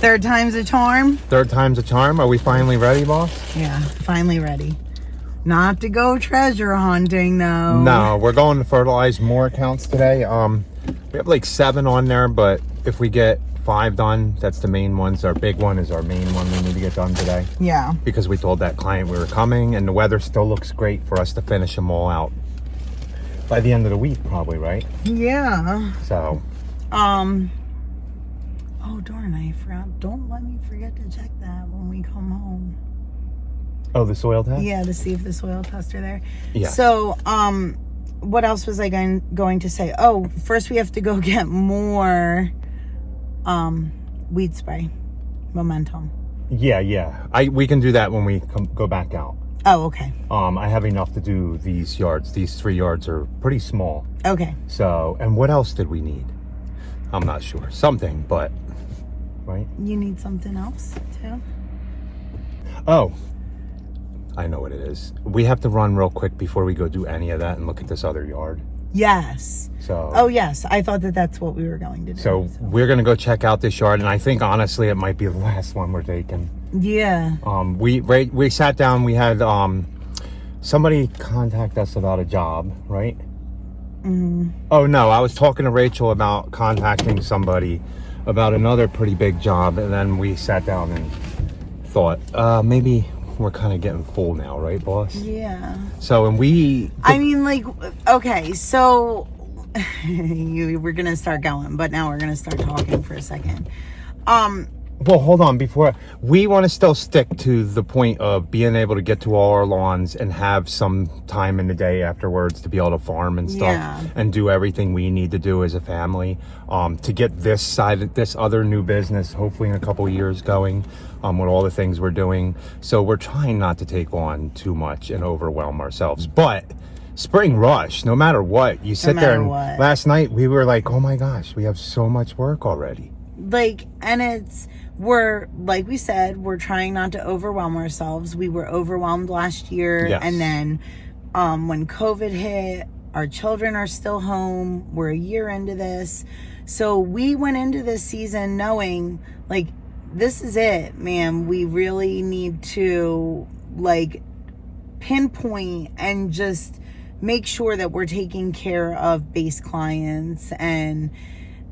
Third time's a charm. Third time's a charm. Are we finally ready, boss? Yeah, finally ready. Not to go treasure hunting, though. No, we're going to fertilize more accounts today. We have like 7 on there, but if we get 5 done, that's the main ones. Our big one is our main one we need to get done today. Yeah. Because we told that client we were coming, and the weather still looks great for us to finish them all out by the end of the week, probably, right? Yeah. So. Oh, darn, I forgot. Don't let me forget to check that when we come home. Oh, the soil test? Yeah, to see if the soil tests are there. Yeah. So, what else was I going to say? Oh, first we have to go get more weed spray. Momentum. Yeah. We can do that when we go back out. Oh, okay. I have enough to do these yards. These 3 yards are pretty small. Okay. So, and what else did we need? I'm not sure. Something, but, right? You need something else, too? Oh, I know what it is. We have to run real quick before we go do any of that and look at this other yard. Yes. So. Oh, yes. I thought that's what we were going to do. So we're going to go check out this yard, and I think, honestly, it might be the last one we're taking. Yeah. We sat down. We had somebody contact us about a job, right? Mm-hmm. Oh, no. I was talking to Rachel about contacting somebody about another pretty big job, and then we sat down and thought, maybe we're kind of getting full now, right, boss? Yeah. So, and I mean, like, okay, so we're going to start going, but now we're going to start talking for a second. Well, hold on. Before we want to still stick to the point of being able to get to all our lawns and have some time in the day afterwards to be able to farm and stuff and do everything we need to do as a family to get this other new business, hopefully in a couple of years going with all the things we're doing. So we're trying not to take on too much and overwhelm ourselves. But spring rush, no matter what, you sit there and last night we were like, oh my gosh, we have so much work already. Like, and we're, like we said, we're trying not to overwhelm ourselves. We were overwhelmed last year. Yes. And then when COVID hit, our children are still home. We're a year into this. So we went into this season knowing, like, this is it, man. We really need to, like, pinpoint and just make sure that we're taking care of base clients, and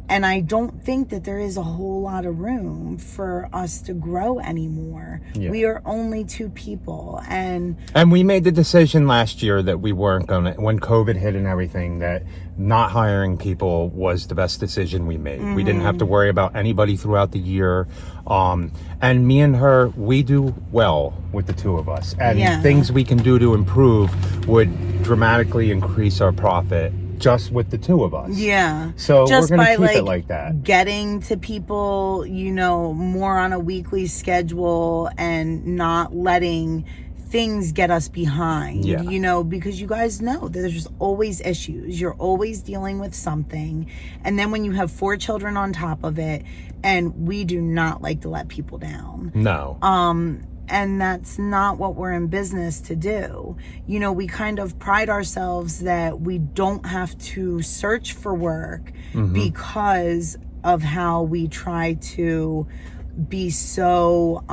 I don't think that there is a whole lot of room for us to grow anymore. Yeah. We are only 2 people. And we made the decision last year that we weren't going to, when COVID hit and everything, that not hiring people was the best decision we made. Mm-hmm. We didn't have to worry about anybody throughout the year. And me and her, we do well with the 2 of us. And things we can do to improve would dramatically increase our profit just with the 2 of us. Yeah. So just we're going to keep by, it like that. Getting to people, more on a weekly schedule and not letting things get us behind, because you guys know that there's always issues. You're always dealing with something. And then when you have 4 children on top of it, and we do not like to let people down. No. And that's not what we're in business to do. We kind of pride ourselves that we don't have to search for work because of how we try to be so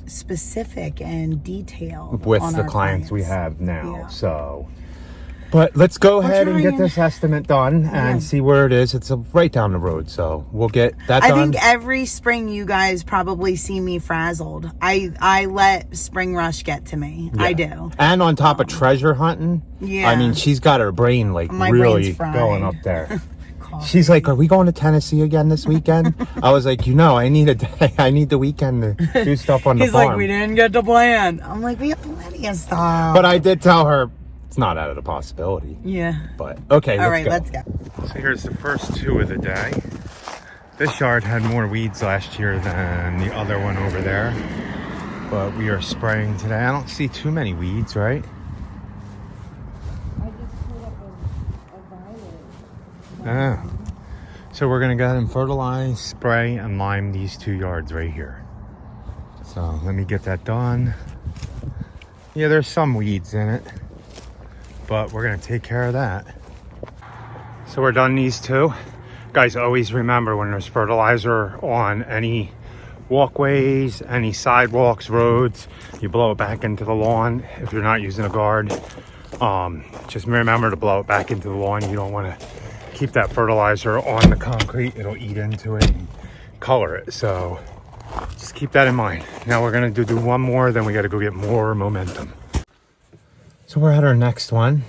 specific and detailed with on the our clients we have now. Yeah. So, but let's go ahead and get this estimate done and see where it is. It's right down the road, so we'll get that done. I think every spring you guys probably see me frazzled. I let spring rush get to me. I do. And on top of treasure hunting, I mean, she's got her brain like really going up there. She's like, are we going to Tennessee again this weekend? I was like, I need a day. I need the weekend to do stuff on the farm. He's like, we didn't get to plan. I'm like, we have plenty of stuff. But I did tell her it's not out of the possibility. Yeah. But, okay, let's go. So here's the first 2 of the day. This yard had more weeds last year than the other one over there. But we are spraying today. I don't see too many weeds, right? So we're gonna go ahead and fertilize, spray, and lime these 2 yards right here. So let me get that done. Yeah, there's some weeds in it, but we're gonna take care of that. So we're done these 2. Guys, always remember when there's fertilizer on any walkways, any sidewalks, roads, you blow it back into the lawn. If you're not using a guard, just remember to blow it back into the lawn. You don't want to keep that fertilizer on the concrete. It'll eat into it and color it. So just keep that in mind. Now we're going to do one more, then we got to go get more momentum. So we're at our next one.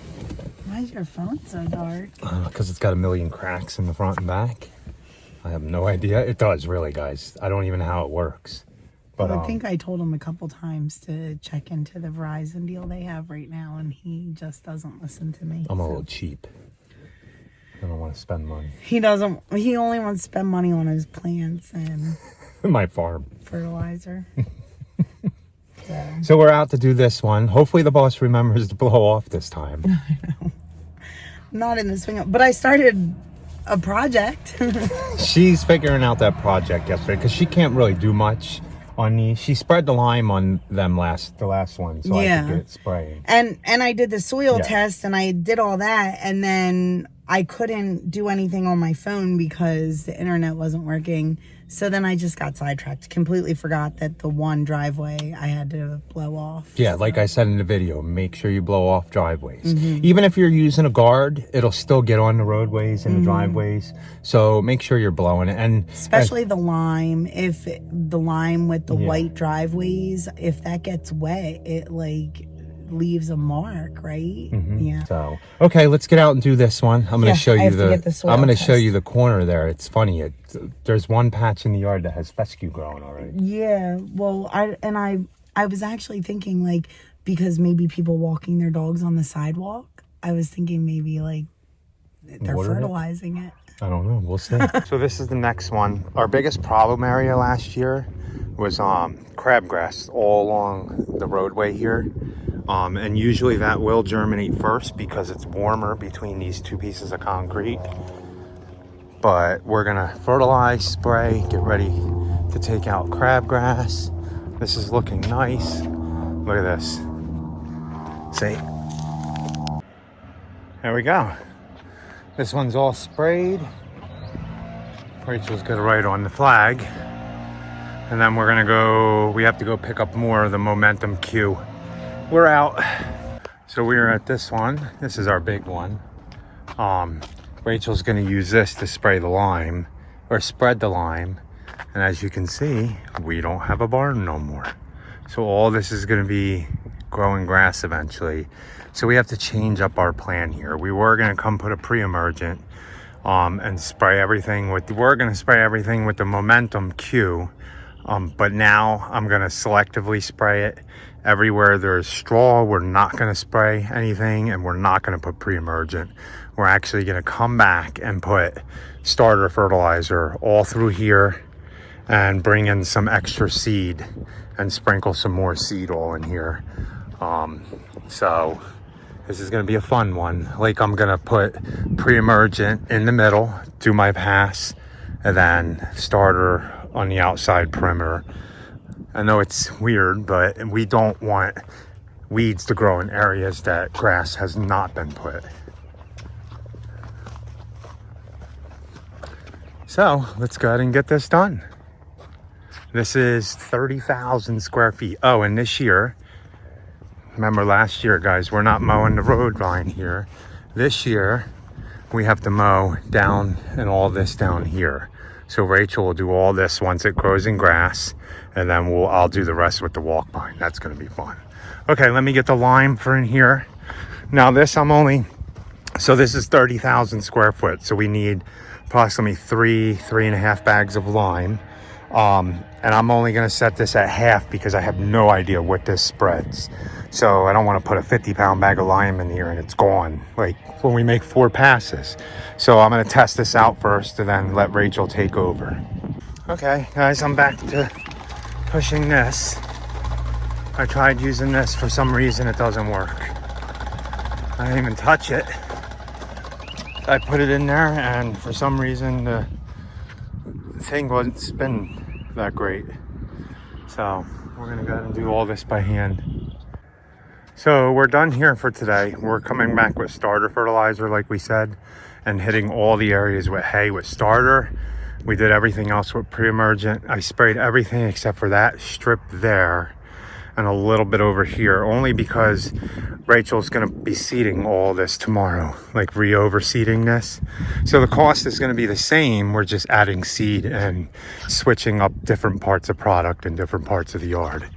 Why is your phone so dark? Because it's got a million cracks in the front and back. I have no idea. It does, really, guys. I don't even know how it works. But I think I told him a couple times to check into the Verizon deal they have right now, and he just doesn't listen to me. I'm a little cheap. I don't want to spend money. He doesn't. He only wants to spend money on his plants and my farm. Fertilizer. So we're out to do this one. Hopefully the boss remembers to blow off this time. I know. Not in the swing up, but I started a project. She's figuring out that project yesterday because she can't really do much on these. She spread the lime on them the last one, so I could get it spraying. And I did the soil test and I did all that, and then I couldn't do anything on my phone because the internet wasn't working. So then I just got sidetracked. Completely forgot that the one driveway I had to blow off. Yeah, so. Like I said in the video, make sure you blow off driveways. Even if you're using a guard, it'll still get on the roadways and the driveways. So make sure you're blowing it. And especially the lime. If the lime with the white driveways, if that gets wet, it like leaves a mark, right? Yeah. So okay, let's get out and do this one. I'm going to show you I'm going to show you the corner there. It's funny. There's one patch in the yard that has fescue growing already. Yeah. Well, I was actually thinking, like, because maybe people walking their dogs on the sidewalk, I was thinking maybe like they're fertilizing it. I don't know. We'll see. So this is the next one. Our biggest problem area last year was crabgrass all along the roadway here. And usually that will germinate first because it's warmer between these two pieces of concrete. But we're gonna fertilize, spray, get ready to take out crabgrass. This is looking nice. Look at this. See? There we go. This one's all sprayed. Rachel's gonna write on the flag. And then we're gonna we have to go pick up more of the momentum Q. We're out. So we're at this one. This is our big one. Rachel's gonna use this to spray the lime or spread the lime. And as you can see, we don't have a barn no more. So all this is gonna be growing grass eventually. So we have to change up our plan here. We were gonna come put a pre-emergent and spray everything with the momentum Q. But now I'm gonna selectively spray it. Everywhere there's straw, we're not gonna spray anything, and we're not gonna put pre-emergent. We're actually gonna come back and put starter fertilizer all through here and bring in some extra seed and sprinkle some more seed all in here. So this is gonna be a fun one. Like, I'm gonna put pre-emergent in the middle, do my pass, and then starter on the outside perimeter. I know it's weird, but we don't want weeds to grow in areas that grass has not been put. So let's go ahead and get this done. This is 30,000 square feet. Oh, and this year, remember last year, guys, we're not mowing the road line here. This year, we have to mow down and all this down here. So Rachel will do all this once it grows in grass, and then I'll do the rest with the walk vine. That's gonna be fun. Okay, let me get the lime for in here. Now this this is 30,000 square foot. So we need approximately three and a half bags of lime. And I'm only gonna set this at half because I have no idea what this spreads. So I don't wanna put a 50-pound bag of lime in here and it's gone, like when we make 4 passes. So I'm gonna test this out first and then let Rachel take over. Okay, guys, I'm back to pushing this. I tried using this, for some reason it doesn't work. I didn't even touch it. I put it in there and for some reason the thing wasn't spinning that great. So we're gonna go ahead and do all this by hand. So we're done here for today. We're coming back with starter fertilizer like we said and hitting all the areas with hay with starter. We did everything else with pre-emergent. I sprayed everything except for that strip there and a little bit over here, only because Rachel's gonna be seeding all this tomorrow, like re-overseeding this. So the cost is gonna be the same. We're just adding seed and switching up different parts of product in different parts of the yard,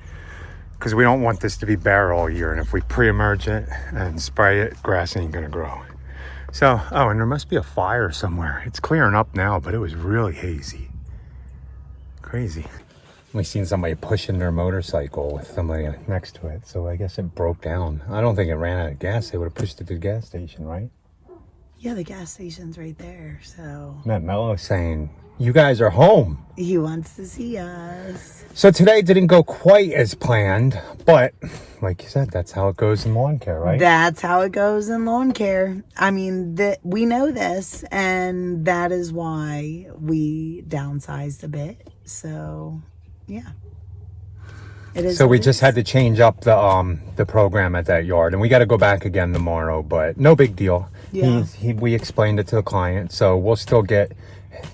because we don't want this to be bare all year. And if we pre-emerge it and spray it, grass ain't gonna grow. So, oh, and there must be a fire somewhere. It's clearing up now, but it was really hazy. Crazy. We seen somebody pushing their motorcycle with somebody next to it, so I guess it broke down. I don't think it ran out of gas. They would have pushed it to the gas station, right? Yeah, the gas station's right there, so... Matt Mello saying, you guys are home. He wants to see us. So today didn't go quite as planned, but like you said, that's how it goes in lawn care, right? That's how it goes in lawn care. I mean, we know this, and that is why we downsized a bit. So, yeah. It is. So we just had to change up the program at that yard, and we got to go back again tomorrow, but no big deal. Yeah. We explained it to the client, so we'll still get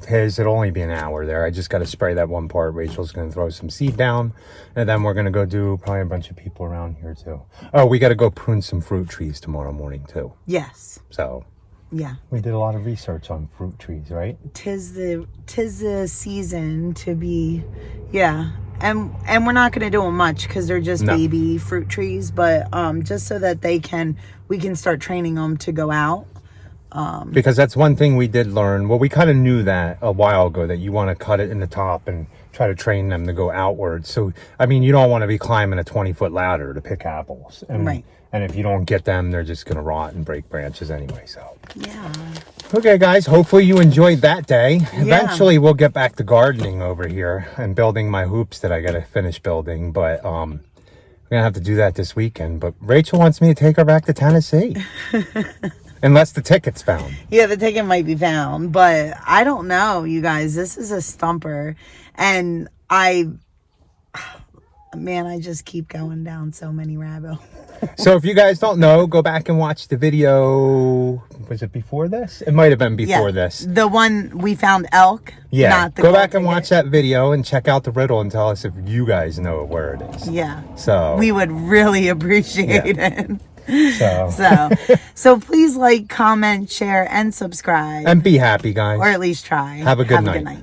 his. It'll only be an hour there. I just got to spray that one part. Rachel's going to throw some seed down, and then we're going to go do probably a bunch of people around here too. Oh, we got to go prune some fruit trees tomorrow morning too. Yes. So yeah, we did a lot of research on fruit trees, right? Tis the season to be, yeah. And we're not going to do them much because they're just baby fruit trees, but just so that we can start training them to go out. Because that's one thing we did learn. Well, we kind of knew that a while ago, that you want to cut it in the top and try to train them to go outwards. So, I mean, you don't want to be climbing a 20-foot ladder to pick apples. And, right. And if you don't get them, they're just going to rot and break branches anyway. So, yeah. Okay, guys, hopefully you enjoyed that day. Yeah. Eventually, we'll get back to gardening over here and building my hoops that I got to finish building. But we're going to have to do that this weekend. But Rachel wants me to take her back to Tennessee. Unless the ticket's found. Yeah, the ticket might be found. But I don't know, you guys. This is a stumper. And I just keep going down so many rabbit holes. So if you guys don't know, go back and watch the video. Was it before this? It might have been before this. The one we found elk. Yeah. Not the go back and watch that video and check out the riddle and tell us if you guys know where it is. Yeah. So we would really appreciate it. So. So please like, comment, share, and subscribe. And be happy, guys. Or at least try. Have a good night.